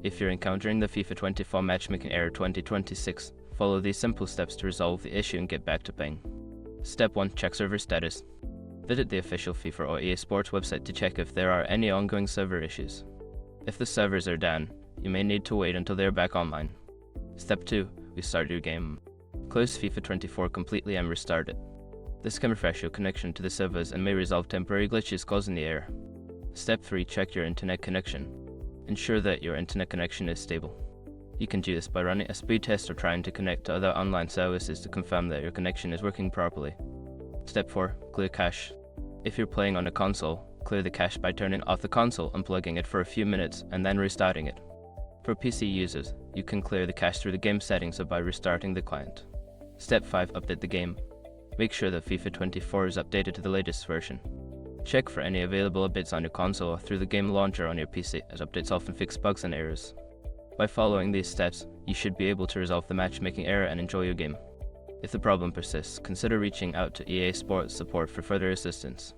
If you're encountering the FIFA 24 Matchmaking Error 2026, follow these simple steps to resolve the issue and get back to playing. Step 1. Check server status. Visit the official FIFA or EA Sports website to check if there are any ongoing server issues. If the servers are down, you may need to wait until they are back online. Step 2. Restart your game. Close FIFA 24 completely and restart it. This can refresh your connection to the servers and may resolve temporary glitches causing the error. Step 3. Check your internet connection. Ensure that your internet connection is stable. You can do this by running a speed test or trying to connect to other online services to confirm that your connection is working properly. Step 4. Clear cache. If you're playing on a console, clear the cache by turning off the console, unplugging it for a few minutes, and then restarting it. For PC users, you can clear the cache through the game settings or by restarting the client. Step 5. Update the game. Make sure that FIFA 24 is updated to the latest version. Check for any available updates on your console or through the game launcher on your PC, as updates often fix bugs and errors. By following these steps, you should be able to resolve the matchmaking error and enjoy your game. If the problem persists, consider reaching out to EA Sports support for further assistance.